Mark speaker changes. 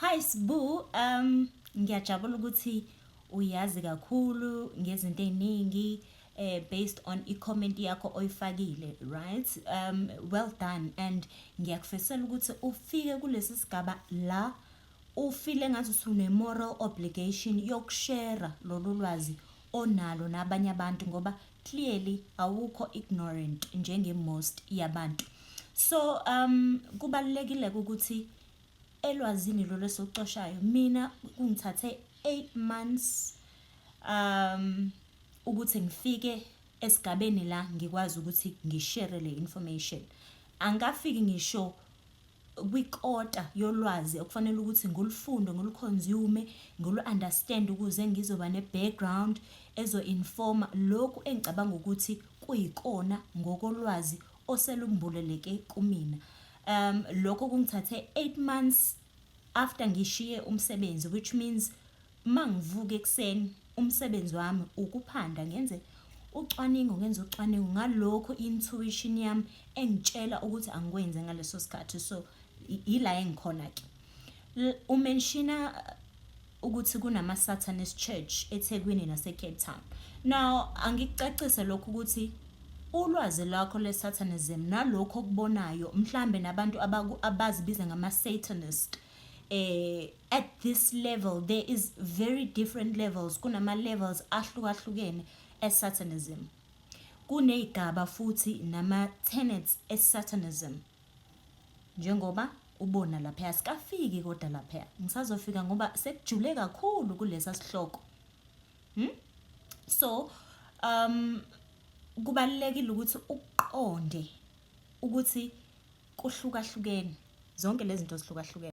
Speaker 1: Hi Sbu, ngiyajabula ukuthi uyazi kakhulu ngezinto eziningi based on i-comment yakho oyifakile, right? Well done and ngiyakufisela ukuthi ufike kulesi sigaba la ufile ngathi usune-moral obligation yokushare lolu lwazi onalo nabanye abantu ngoba clearly awukho ignorant njenge-most yabantu. So kubalulekile ukuthi elwazini lo lesocoshayo mina kungithathe 8 months ukuthi ngifike esigabeni la ngikwazi ukuthi ngishare le information. Angafiki ngisho kwikota yolwazi okufanele ukuthi ngulufunde ngoluconsume ngolu-understand ukuze ngizoba ne-background ezo-informa lokhu engicabanga ukuthi kuyikona ngokolwazi oselumbuleleke kumina. Lokho kungithathe 8 months after ngishiye umsebenzi, which means mangivuka ekseni umsebenzi wami ukuphanda ngenze ucwaningo ngalokho intuition yami engitshela ukuthi angikwenze ngaleso sikhathi. So ila engikhona ke umenshina ukuthi kunama Satanist church eThekwini nase Cape Town. Now angikucacise lokho ukuthi ulwazi lakho le-Satanism nalokho okubonayo mhlambe nabantu abazibiza ngama-Satanist at this level there is very different levels, kunama-levels ahlukahlukene e-Satanism, kuney'gaba futhi nama-tenets e-Satanism. Njengoba ubona laphaya sikafiki kodwa laphaya ngisazofika ngoba sekujule kakhulu kulesa sihloko. So kubalulekile ukuthi uqonde ukuthi kuhlukahlukene zonke lezi zinto zihlukahlukene.